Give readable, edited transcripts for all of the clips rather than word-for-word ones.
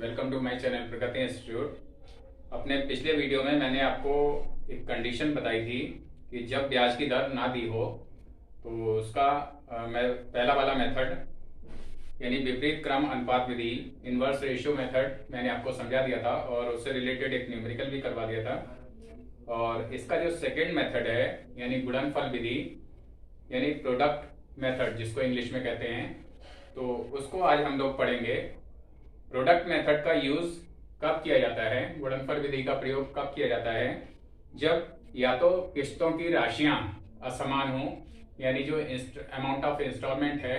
Welcome to my channel Pragati Institute. अपने पिछले video में मैंने आपको एक कंडीशन बताई थी कि जब ब्याज की दर ना दी हो तो उसका मैं पहला वाला मेथड यानी विपरीत क्रम अनुपात विधि इनवर्स रेशियो मेथड मैंने आपको समझा दिया था और उससे रिलेटेड एक न्यूमेरिकल भी करवा दिया था। और इसका जो सेकेंड मेथड है यानी गुणनफल विधि यानी प्रोडक्ट मेथड जिसको इंग्लिश में कहते हैं, तो उसको आज हम लोग पढ़ेंगे। प्रोडक्ट मेथड का यूज कब किया जाता है, गुणनफल विधि का प्रयोग कब किया जाता है, जब या तो किस्तों की राशियां असमान हो यानी जो अमाउंट ऑफ इंस्टॉलमेंट है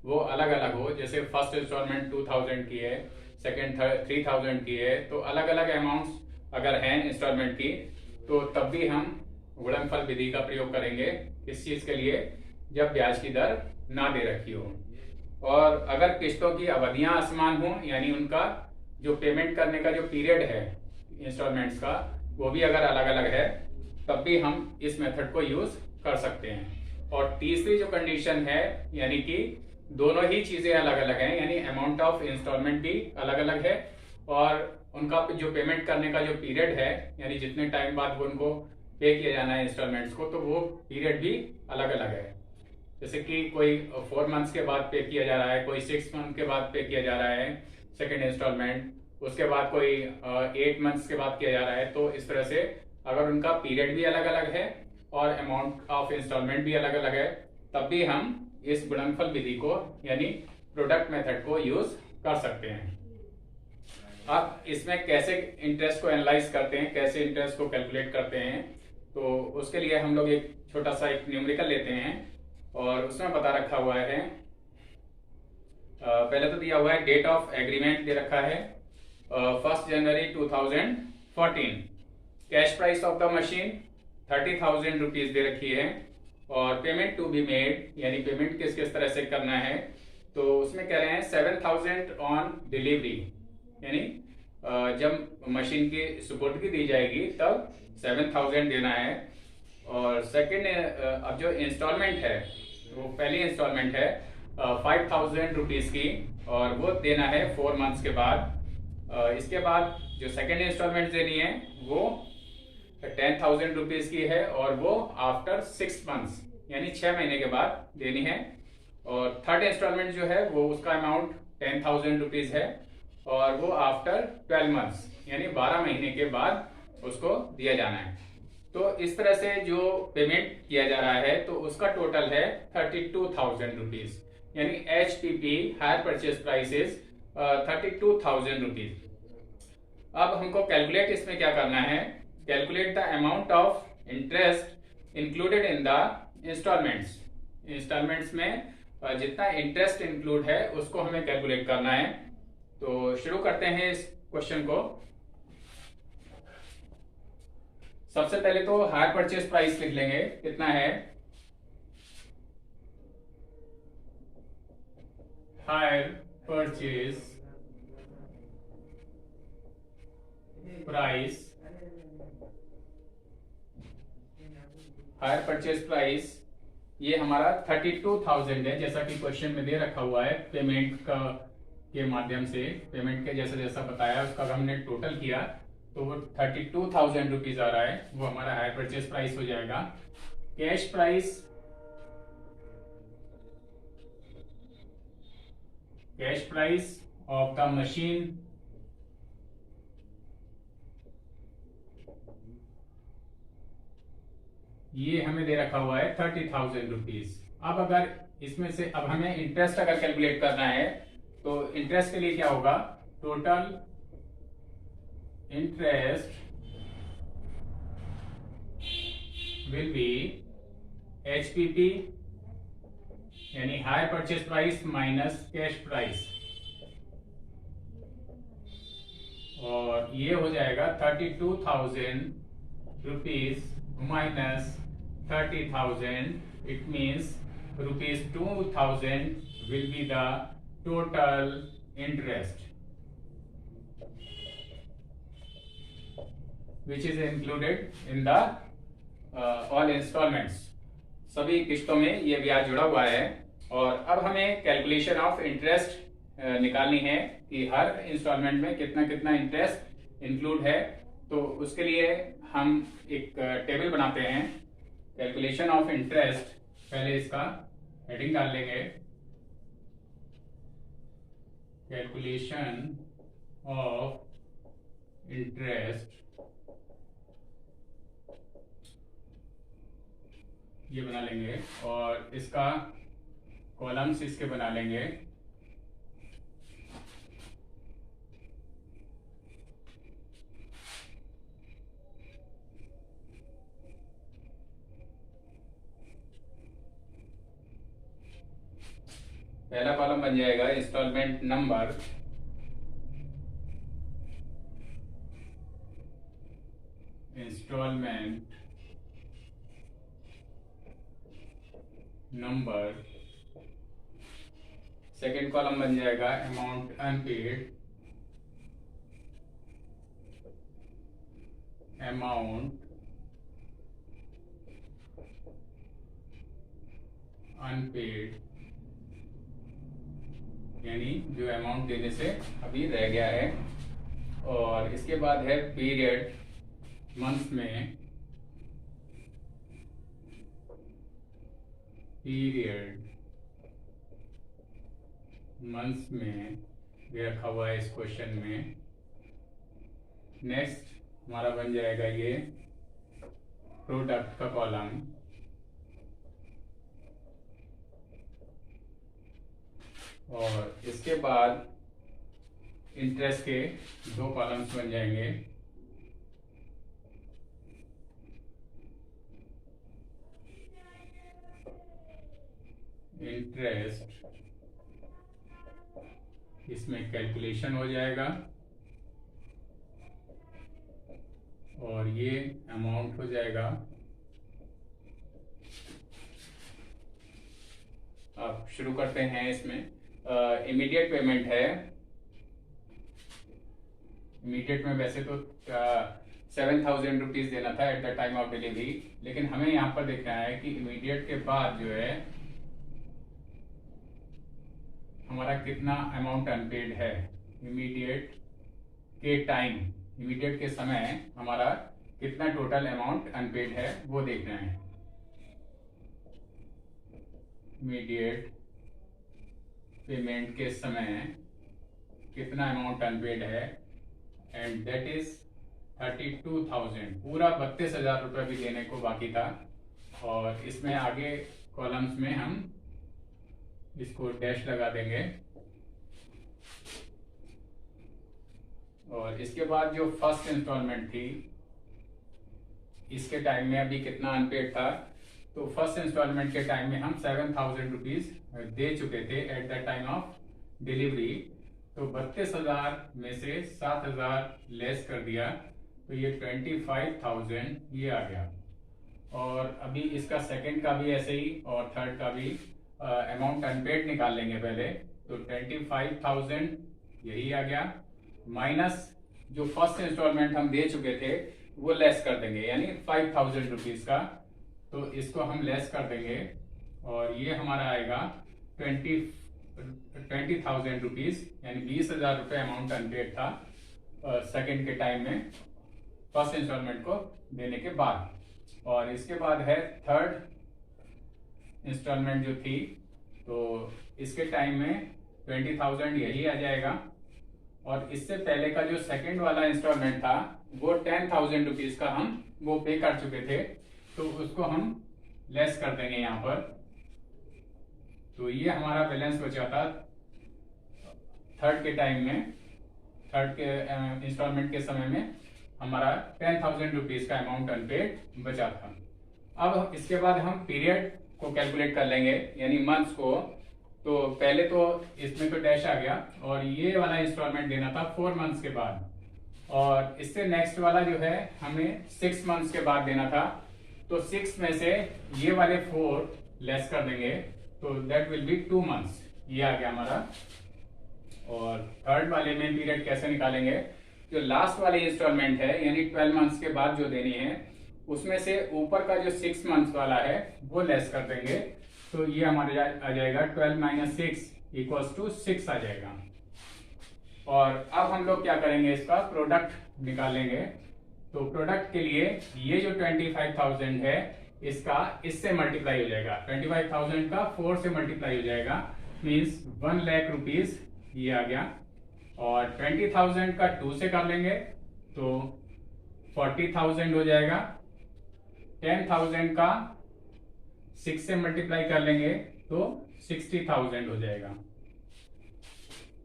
वो अलग अलग हो। जैसे फर्स्ट इंस्टॉलमेंट 2000 की है, सेकेंड 3000 की है, तो अलग अलग अमाउंट्स अगर हैं इंस्टॉलमेंट की तो तब भी हम गुणनफल विधि का प्रयोग करेंगे। इस चीज के लिए जब ब्याज की दर ना दे रखी हो। और अगर किस्तों की अवधियां असमान हो यानी उनका जो पेमेंट करने का जो पीरियड है इंस्टॉलमेंट्स का वो भी अगर अलग अलग है तब भी हम इस मेथड को यूज कर सकते हैं। और तीसरी जो कंडीशन है यानी कि दोनों ही चीजें अलग अलग हैं यानी अमाउंट ऑफ इंस्टॉलमेंट भी अलग अलग है और उनका जो पेमेंट करने का जो पीरियड है यानी जितने टाइम बाद वो उनको पे किया जाना है इंस्टॉलमेंट्स को, तो वो पीरियड भी अलग अलग है। जैसे कि कोई 4 मंथ्स के बाद पे किया जा रहा है, कोई 6 मंथ के बाद पे किया जा रहा है सेकेंड इंस्टॉलमेंट, उसके बाद कोई 8 मंथ्स के बाद किया जा रहा है। तो इस तरह से अगर उनका पीरियड भी अलग अलग है और अमाउंट ऑफ इंस्टॉलमेंट भी अलग अलग है तब भी हम इस गुणनफल विधि को यानी प्रोडक्ट मेथड को यूज कर सकते हैं। अब इसमें कैसे इंटरेस्ट को एनालाइज करते हैं, कैसे इंटरेस्ट को कैलकुलेट करते हैं, तो उसके लिए हम लोग एक छोटा सा एक न्यूमेरिकल लेते हैं और उसमें बता रखा हुआ है। पहले तो दिया हुआ है डेट ऑफ एग्रीमेंट दे रखा है 1 जनवरी 2014। Cash price of the machine 30,000 rupees दे रखी है और पेमेंट टू बी मेड यानी पेमेंट किस किस तरह से करना है, तो उसमें कह रहे हैं 7,000 ऑन डिलीवरी यानी जब मशीन की सुपुर्दगी दी जाएगी तब 7,000 देना है। और सेकेंड अब जो इंस्टॉलमेंट है वो पहली इंस्टॉलमेंट है 5,000 रुपीज की और वो देना है 4 मंथ्स के बाद। इसके बाद जो सेकेंड इंस्टॉलमेंट देनी है वो 10,000 रुपीज की है और वो आफ्टर 6 मंथ्स यानी 6 महीने के बाद देनी है। और थर्ड इंस्टॉलमेंट जो है वो उसका अमाउंट 10,000 रुपीज है और वो आफ्टर 12 मंथ्स यानी 12 महीने के बाद उसको दिया जाना है। तो इस तरह से जो पेमेंट किया जा रहा है तो उसका टोटल है 32,000 रुपीज यानी HPP hire purchase price is 32,000 rupees. अब हमको कैलकुलेट इसमें क्या करना है, calculate the amount of interest included in the instalments. Instalments में जितना इंटरेस्ट इंक्लूड है उसको हमें कैलकुलेट करना है। तो शुरू करते हैं इस क्वेश्चन को। सबसे पहले तो हायर परचेज प्राइस लिख लेंगे, कितना है higher purchase price. Higher purchase price ये हमारा 32,000 है जैसा कि क्वेश्चन में दे रखा हुआ है। पेमेंट का के माध्यम से पेमेंट के जैसा जैसा बताया उसका हमने टोटल किया तो वो 32,000 रुपीज आ रहा है, वो हमारा हायर परचेज प्राइस हो जाएगा। Cash price, cash price of the machine ये हमें दे रखा हुआ है 30,000 रुपीज। अब अगर इसमें से अब हमें इंटरेस्ट अगर कैलकुलेट करना है तो इंटरेस्ट के लिए क्या होगा, total interest will be HPP यानी higher purchase price minus cash price और ये हो जाएगा 32,000 rupees minus 30,000। It means rupees 2,000 will be the total interest which is included in the all installments। सभी किस्तों में ये ब्याज जुड़ा हुआ है। और अब हमें कैलकुलेशन ऑफ इंटरेस्ट निकालनी है कि हर इंस्टॉलमेंट में कितना कितना इंटरेस्ट इंक्लूड है। तो उसके लिए हम एक टेबल बनाते हैं, कैलकुलेशन ऑफ इंटरेस्ट। पहले इसका हेडिंग डाल लेंगे, कैलकुलेशन ऑफ इंटरेस्ट, ये बना लेंगे और इसका कॉलम्स इसके बना लेंगे। पहला कॉलम बन जाएगा instalment number, instalment number. Second column बन जाएगा अमाउंट अनपेड, अमाउंट अनपेड, यानी जो अमाउंट देने से अभी रह गया है। और इसके बाद है पीरियड, मंथ में, पीरियड मंथ्स में भी रखा हुआ है इस क्वेश्चन में। नेक्स्ट हमारा बन जाएगा ये प्रोडक्ट का कॉलम, और इसके बाद इंटरेस्ट के दो कॉलम्स बन जाएंगे। इंटरेस्ट, इसमें कैलकुलेशन हो जाएगा और ये अमाउंट हो जाएगा। अब शुरू करते हैं। इसमें इमीडिएट पेमेंट है। इमीडिएट में वैसे तो 7,000 रुपीज देना था at the time of delivery, लेकिन हमें यहाँ पर देखना है कि इमीडिएट के बाद जो है हमारा कितना अमाउंट अनपेड है। इमीडिएट के टाइम, इमीडिएट के समय हमारा कितना टोटल अमाउंट अनपेड है वो देखना है। इमीडिएट पेमेंट के समय कितना अमाउंट अनपेड है, एंड दैट इज 32,000। पूरा 32,000 रुपये भी देने को बाकी था। और इसमें आगे कॉलम्स में हम इसको डैश लगा देंगे। और इसके बाद जो फर्स्ट इंस्टॉलमेंट थी, इसके टाइम में अभी कितना अनपेड था, तो फर्स्ट इंस्टॉलमेंट के टाइम में हम 7,000 रुपीज दे चुके थे at the time of delivery. तो 32,000 में से 7,000 लेस कर दिया, तो ये 25,000 ये आ गया। और अभी इसका सेकंड का भी ऐसे ही और थर्ड का भी अमाउंट अनपेड निकाल लेंगे पहले। तो 25,000 यही आ गया, माइनस जो फर्स्ट इंस्टॉलमेंट हम दे चुके थे वो लेस कर देंगे, यानी 5,000 रुपीज का। तो इसको हम लेस कर देंगे और ये हमारा आएगा 20,000 रुपीज, यानी 20,000 रुपये अमाउंट अनपेड था सेकंड के टाइम में फर्स्ट इंस्टॉलमेंट को देने के बाद। और इसके बाद है थर्ड इंस्टॉलमेंट जो थी, तो इसके टाइम में 20,000 यही आ जाएगा। और इससे पहले का जो सेकंड वाला इंस्टॉलमेंट था वो 10,000 रुपीज का हम वो पे कर चुके थे, तो उसको हम लेस कर देंगे यहाँ पर। तो ये हमारा बैलेंस बचा था थर्ड के टाइम में, थर्ड के इंस्टॉलमेंट के समय में हमारा 10,000 रुपीज का अमाउंट अनपेड बचा था। अब इसके बाद हम पीरियड को कैलकुलेट कर लेंगे, यानी मंथ्स को। तो पहले तो इसमें तो डैश आ गया, और ये वाला इंस्टॉलमेंट देना था 4 मंथ्स के बाद, और इससे नेक्स्ट वाला जो है हमें 6 मंथ्स के बाद देना था। तो 6 में से ये वाले 4 लेस कर देंगे, तो दैट विल बी 2 मंथ्स, ये आ गया हमारा। और थर्ड वाले में पीरियड कैसे निकालेंगे, जो लास्ट वाली इंस्टॉलमेंट है यानी 12 मंथ्स के बाद जो देनी है, उसमें से ऊपर का जो 6 मंथ्स वाला है वो लेस कर देंगे। तो ये हमारे आ जाएगा 12 - 6 इक्वल्स टू 6 आ जाएगा। और अब हम लोग क्या करेंगे, इसका प्रोडक्ट निकालेंगे। तो प्रोडक्ट के लिए ये जो 25,000 है इसका इससे मल्टीप्लाई हो जाएगा, 25,000 का 4 से मल्टीप्लाई हो जाएगा, मीन्स 1 लाख रुपीज ये आ गया। और 20,000 का 2 से कर लेंगे तो 40,000 हो जाएगा। 10,000 का 6 से मल्टीप्लाई कर लेंगे तो 60,000 हो जाएगा।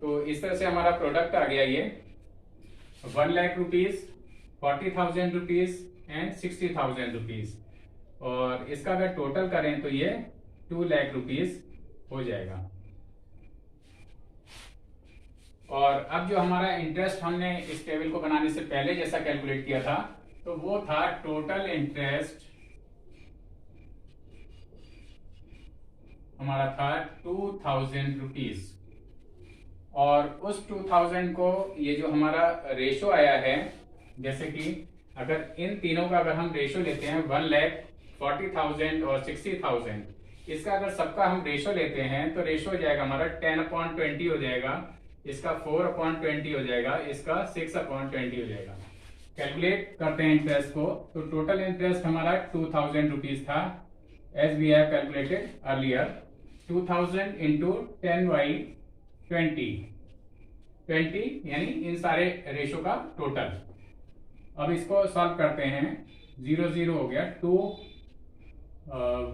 तो इस तरह से हमारा प्रोडक्ट आ गया ये 1 lakh rupees, 40,000 rupees and 60,000 rupees. और इसका अगर टोटल करें तो ये 2 लाख रुपीज हो जाएगा। और अब जो हमारा इंटरेस्ट हमने इस टेबल को बनाने से पहले जैसा कैलकुलेट किया था, तो वो था टोटल इंटरेस्ट हमारा था 2,000 रुपीज। और उस 2,000 को ये जो हमारा रेशो आया है, जैसे कि अगर इन तीनों का अगर हम रेशो लेते हैं 1 लाख, 40,000 और 60,000, इसका अगर सबका हम रेशो लेते हैं तो रेशो हो जाएगा हमारा 10/20 हो जाएगा, इसका 4/20 हो जाएगा, इसका 6/20 हो जाएगा। कैलकुलेट करते हैं इंटरेस्ट को, तो टोटल इंटरेस्ट हमारा 2,000 रुपीज था, as we have calculated earlier. 2,000 into 10/20 यानी इन सारे रेशो का टोटल। अब इसको सॉल्व करते हैं, 0 0 हो गया, 2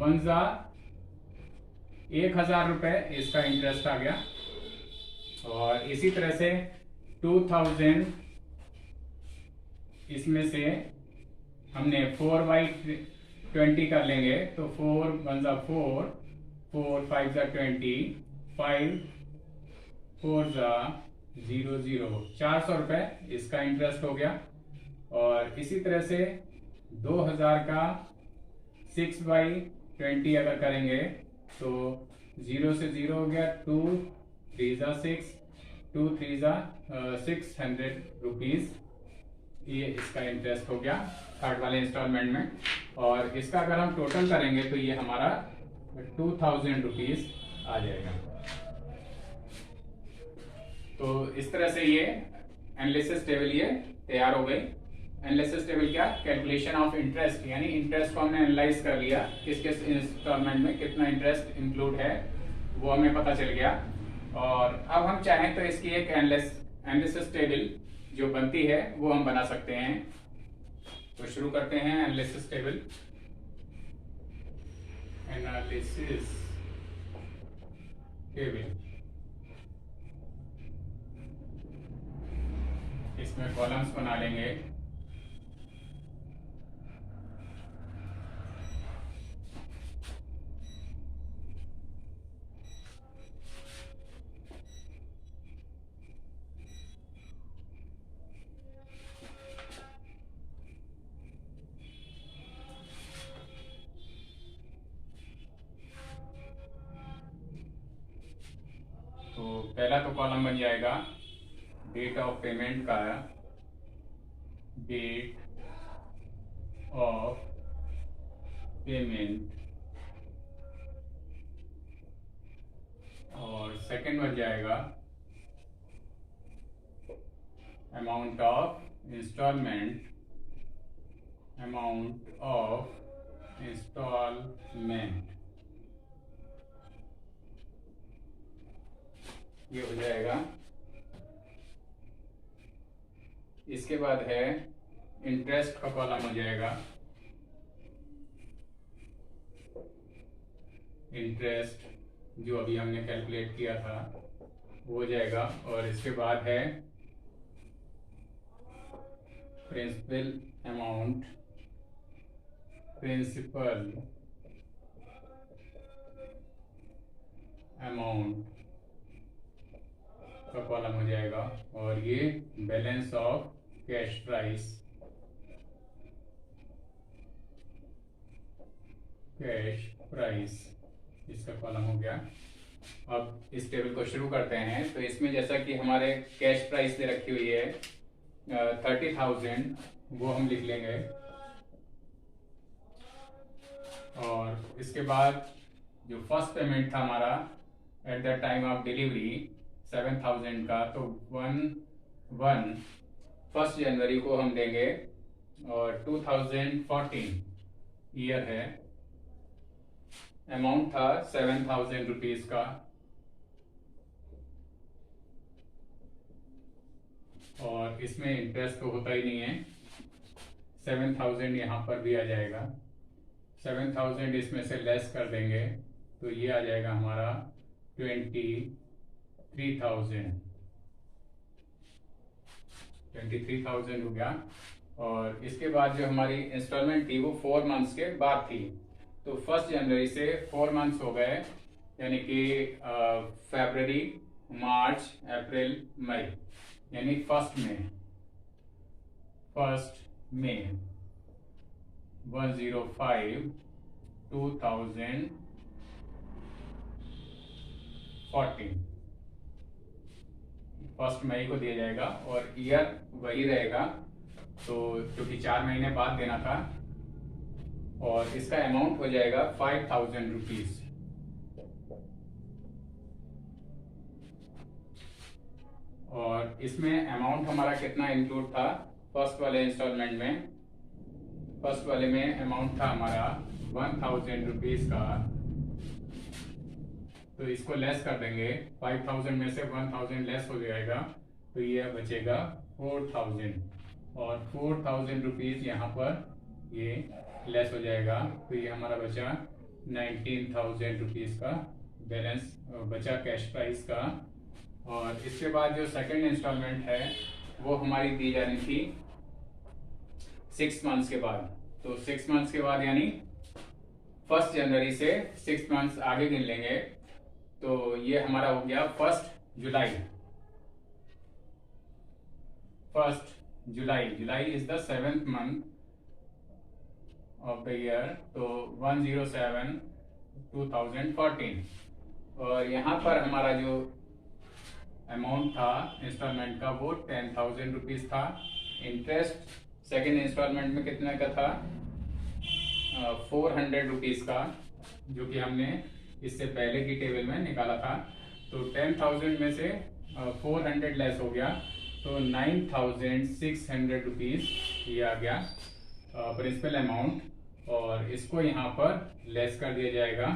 1 1,000 रुपए इसका इंटरेस्ट आ गया। और इसी तरह से 2,000 इसमें से हमने 4/20 कर लेंगे तो 4 1 4, 4 5 20, 5 4 0 0, 400 रुपए इसका इंटरेस्ट हो गया। और इसी तरह से 2,000 का 6/20 अगर करेंगे तो 0 से 0 हो गया, 2 3 6, 2 3 600 रुपीज ये इसका इंटरेस्ट हो गया थर्ड वाले इंस्टॉलमेंट में। और इसका अगर हम टोटल करेंगे तो ये हमारा 2,000 रुपीज आ जाएगा। तो इस तरह से ये एनालिसिस टेबल ये तैयार हो गई। एनालिसिस टेबल क्या, कैलकुलेशन ऑफ इंटरेस्ट, यानी इंटरेस्ट को हमने एनालाइज कर लिया, किस किस इंस्टॉलमेंट में कितना इंटरेस्ट इंक्लूड है वो हमें पता चल गया। और अब हम चाहें तो इसकी एक एनालिसिस टेबल जो बनती है वो हम बना सकते हैं। तो शुरू करते हैं एनालिसिस टेबल। एनालिसिस टेबल, इसमें कॉलम्स बना लेंगे। तो पहला तो कॉलम बन जाएगा डेट ऑफ पेमेंट का, डेट ऑफ पेमेंट। और सेकंड बन जाएगा amount of instalment, amount of instalment ये हो जाएगा। इसके बाद है इंटरेस्ट का कॉलम हो जाएगा, इंटरेस्ट जो अभी हमने कैलकुलेट किया था वो हो जाएगा। और इसके बाद है प्रिंसिपल अमाउंट, प्रिंसिपल अमाउंट का कॉलम हो जाएगा। और ये balance of cash price, cash price इसका कॉलम हो गया। अब इस टेबल को शुरू करते हैं। तो इसमें जैसा कि हमारे कैश प्राइस दे रखी हुई है 30,000, वो हम लिख लेंगे। और इसके बाद जो फर्स्ट पेमेंट था हमारा at the time of delivery 7,000 का, तो 1 जनवरी को हम देंगे। और 2014 ईयर है, अमाउंट था 7,000 रुपीज का, और इसमें इंटरेस्ट तो होता ही नहीं है। 7,000 यहाँ पर भी आ जाएगा, 7,000 इसमें से लेस कर देंगे तो ये आ जाएगा हमारा 23,000 हो गया। और इसके बाद जो हमारी इंस्टॉलमेंट थी वो 4 मंथ्स के बाद थी, तो 1 जनवरी से 4 मंथ्स हो गए, यानी कि फरवरी, मार्च, अप्रैल, मई, यानी 1 मई 105/2014 1 मई को दिया जाएगा, और ईयर वही रहेगा, तो क्योंकि 4 महीने बाद देना था। और इसका अमाउंट हो जाएगा 5,000 रुपीज। और इसमें अमाउंट हमारा कितना इंक्लूड था फर्स्ट वाले इंस्टॉलमेंट में? फर्स्ट वाले में अमाउंट था हमारा 1,000 रुपीज का, तो इसको लेस कर देंगे, 5,000 में से 1,000 लेस हो जाएगा, तो ये बचेगा 4,000, और 4,000 रुपीज यहाँ पर ये लेस हो जाएगा, तो ये हमारा बचा 19,000 रुपीज का बैलेंस बचा कैश प्राइस का। और इसके बाद जो सेकंड इंस्टॉलमेंट है वो हमारी दी जानी थी 6 मंथ्स के बाद। तो 6 मंथ्स के बाद यानी 1 जनवरी से 6 मंथ्स आगे गिन लेंगे, तो ये हमारा हो गया 1 जुलाई। July is the 7th month of the year, तो 1/07/2014। और यहाँ पर हमारा जो अमाउंट था इंस्टॉलमेंट का वो 10,000 रुपीज था। इंटरेस्ट सेकेंड इंस्टॉलमेंट में कितने का था? 400 रुपीज का, जो कि हमने इससे पहले की टेबल में निकाला था। तो 10,000 में से 400 लेस हो गया, तो 9,600 रुपीज ये आ गया प्रिंसिपल अमाउंट। और इसको यहाँ पर लेस कर दिया जाएगा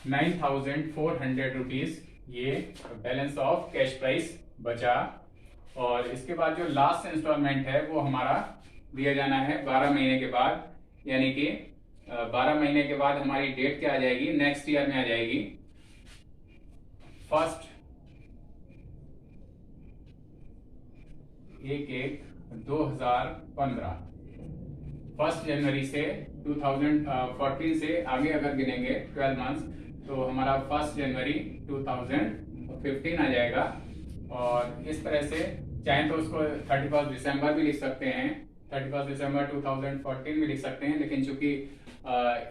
9,400 रुपीज, ये बैलेंस ऑफ कैश प्राइस बचा। और इसके बाद जो लास्ट इंस्टॉलमेंट है वो हमारा दिया जाना है 12 महीने के बाद, यानी कि 12 महीने के बाद हमारी डेट क्या आ जाएगी? नेक्स्ट ईयर में आ जाएगी 1/1/2015। 1 जनवरी से 2014 से आगे अगर गिनेंगे 12 मंथ्स, तो हमारा 1 जनवरी 2015 आ जाएगा। और इस तरह से चाहे तो उसको 31 दिसंबर भी लिख सकते हैं, 31 दिसंबर 2014 भी लिख सकते हैं, लेकिन चूंकि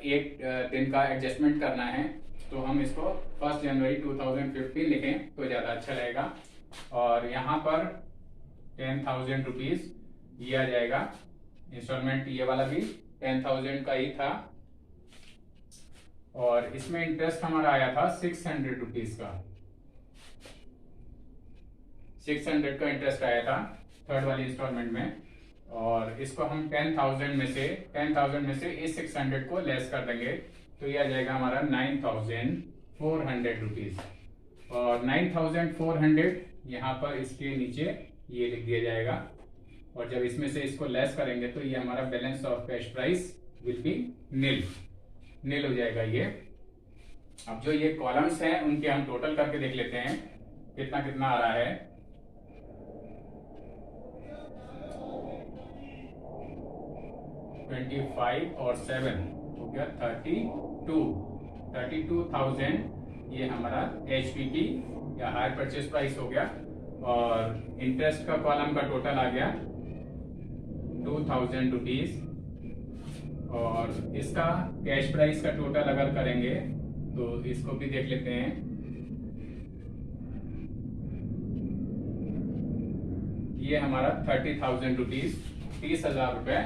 एक दिन का एडजस्टमेंट करना है तो हम इसको 1 जनवरी 2015 लिखें तो ज़्यादा अच्छा रहेगा। और यहाँ पर 10,000 रुपीज ये आ जाएगा। इंस्टॉलमेंट ये वाला भी 10,000 का ही था, और इसमें इंटरेस्ट हमारा आया था 600 रुपीज का। 600 का इंटरेस्ट आया था थर्ड वाली इंस्टॉलमेंट में। और इसको हम 10,000 में से इस 600 को लेस कर देंगे, तो ये आ जाएगा हमारा 9,400 रुपीज। और 9,400 यहाँ पर इसके नीचे ये लिख दिया जाएगा। और जब इसमें से इसको लेस करेंगे तो ये हमारा balance of cash price will be nil हो जाएगा ये। अब जो ये कॉलम्स हैं उनके हम टोटल करके देख लेते हैं कितना कितना आ रहा है। $25 और 7 हो गया 32,000 ये हमारा HPP या हायर परचेज प्राइस हो गया। और इंटरेस्ट का कॉलम का टोटल आ गया 2,000 रुपीज। और इसका कैश प्राइस का टोटल अगर करेंगे तो इसको भी देख लेते हैं। ये हमारा 30,000 रुपीज, 30,000 रुपए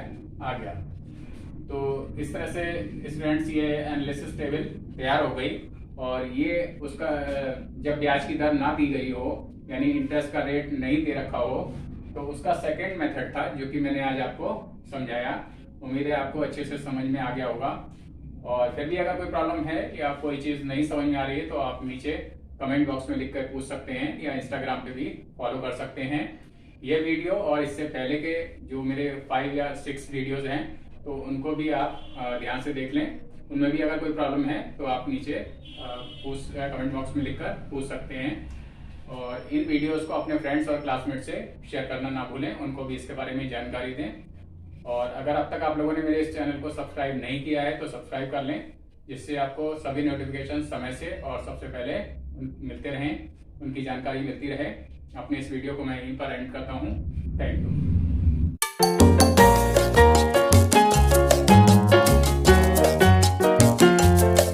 आ गया। तो इस तरह से स्टूडेंट्स ये एनालिसिस टेबल तैयार हो गई, और ये उसका जब ब्याज की दर ना दी गई हो, यानी इंटरेस्ट का रेट नहीं दे रखा हो, तो उसका सेकंड मेथड था जो कि मैंने आज आपको समझाया। उम्मीद है आपको अच्छे से समझ में आ गया होगा। और फिर भी अगर कोई प्रॉब्लम है या कोई चीज़ नहीं समझ में आ रही है तो आप नीचे कमेंट बॉक्स में लिखकर पूछ सकते हैं, या इंस्टाग्राम पे भी फॉलो कर सकते हैं। ये वीडियो और इससे पहले के जो मेरे 5 या 6 वीडियोज हैं तो उनको भी आप ध्यान से देख लें। उनमें भी अगर कोई प्रॉब्लम है तो आप नीचे कमेंट बॉक्स में लिखकर पूछ सकते हैं। और इन वीडियोस को अपने फ्रेंड्स और क्लासमेट से शेयर करना ना भूलें, उनको भी इसके बारे में जानकारी दें। और अगर अब तक आप लोगों ने मेरे इस चैनल को सब्सक्राइब नहीं किया है तो सब्सक्राइब कर लें, जिससे आपको सभी नोटिफिकेशन समय से और सबसे पहले मिलते रहें, उनकी जानकारी मिलती रहे। अपने इस वीडियो को मैं यहीं पर एंड करता हूँ। Thank you.